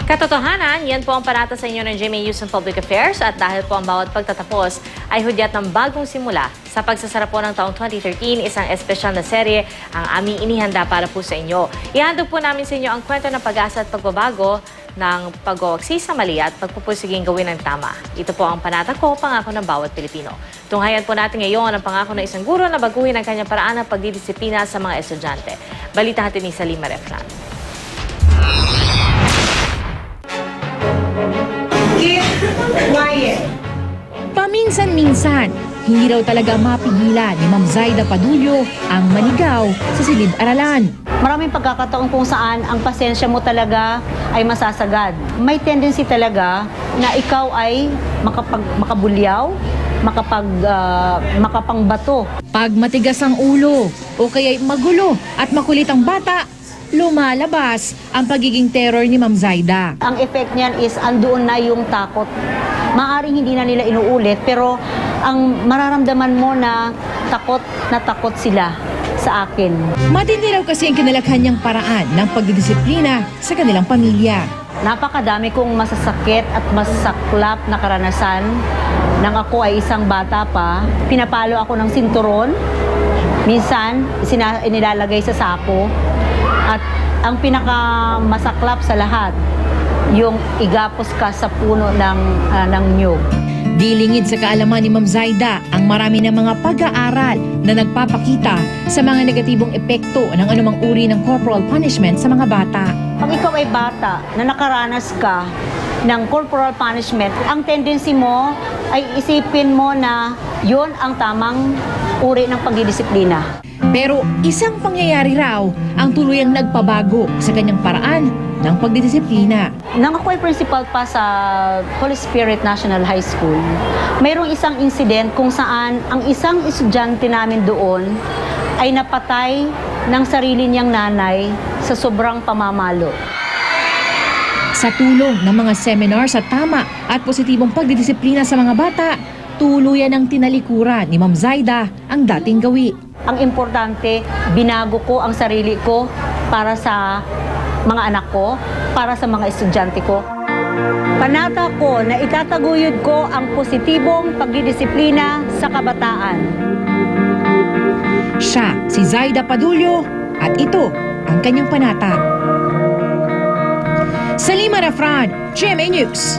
Katotohanan, yan po ang panata sa inyo ng GMA News and Public Affairs at dahil po ang bawat pagtatapos ay hudyat ng bagong simula sa pagsasara po ng taong 2013, isang espesyal na serye ang aming inihanda para po sa inyo. Ihandog po namin sa inyo ang kwento ng pag-asa at pagbabago ng pagwawaksi sa mali at pagpupusiging gawin ng tama. Ito po ang panata ko, pangako ng bawat Pilipino. Tunghayan po natin ngayon ang pangako ng isang guro na baguhin ang kanyang paraan ng pagdidisiplina sa mga estudyante. Balita natin ni Salima Refran. Paminsan-minsan, hindi raw talaga mapigilan ni Ma'am Zaida Padullo ang manigaw sa silid-aralan. Maraming pagkakataon kung saan ang pasensya mo talaga ay masasagad. May tendency talaga na ikaw ay makabulyaw, makapangbato. Pag matigas ang ulo o kaya'y magulo at makulit ang bata, lumalabas ang pagiging terror ni Ma'am Zaida. Ang effect niyan is andoon na yung takot. Maaring hindi na nila inuulit pero ang mararamdaman mo na takot sila sa akin. Matindi raw kasi ang kinalakhan niyang paraan ng pagdidisiplina sa kanilang pamilya. Napakadami kong masasakit at masaklap na karanasan nang ako ay isang bata pa. Pinapalo ako ng sinturon, minsan inilalagay sa sako, at ang pinakamasaklap sa lahat, yung igapos ka sa puno ng nyug. Dilingid sa kaalaman ni Ma'am Zaida ang marami ng mga pag-aaral na nagpapakita sa mga negatibong epekto ng anumang uri ng corporal punishment sa mga bata. Pag ikaw ay bata na nakaranas ka ng corporal punishment, ang tendency mo ay isipin mo na yon ang tamang uri ng pagdidisiplina. Pero isang pangyayari raw ang tuluyang nagpabago sa kanyang paraan ng pagdidisiplina. Nang ako ay principal pa sa Holy Spirit National High School, mayroong isang incident kung saan ang isang estudyante namin doon ay napatay ng sarili niyang nanay sa sobrang pamamalo. Sa tulong ng mga seminar sa tama at positibong pagdidisiplina sa mga bata, tuluyan ang tinalikuran ni Ma'am Zaida ang dating gawi. Ang importante, binago ko ang sarili ko para sa mga anak ko, para sa mga estudyante ko. Panata ko na itataguyod ko ang positibong pagdidisiplina sa kabataan. Siya si Zaida Padullo at ito ang kanyang panata. Salima Refran, GMA News.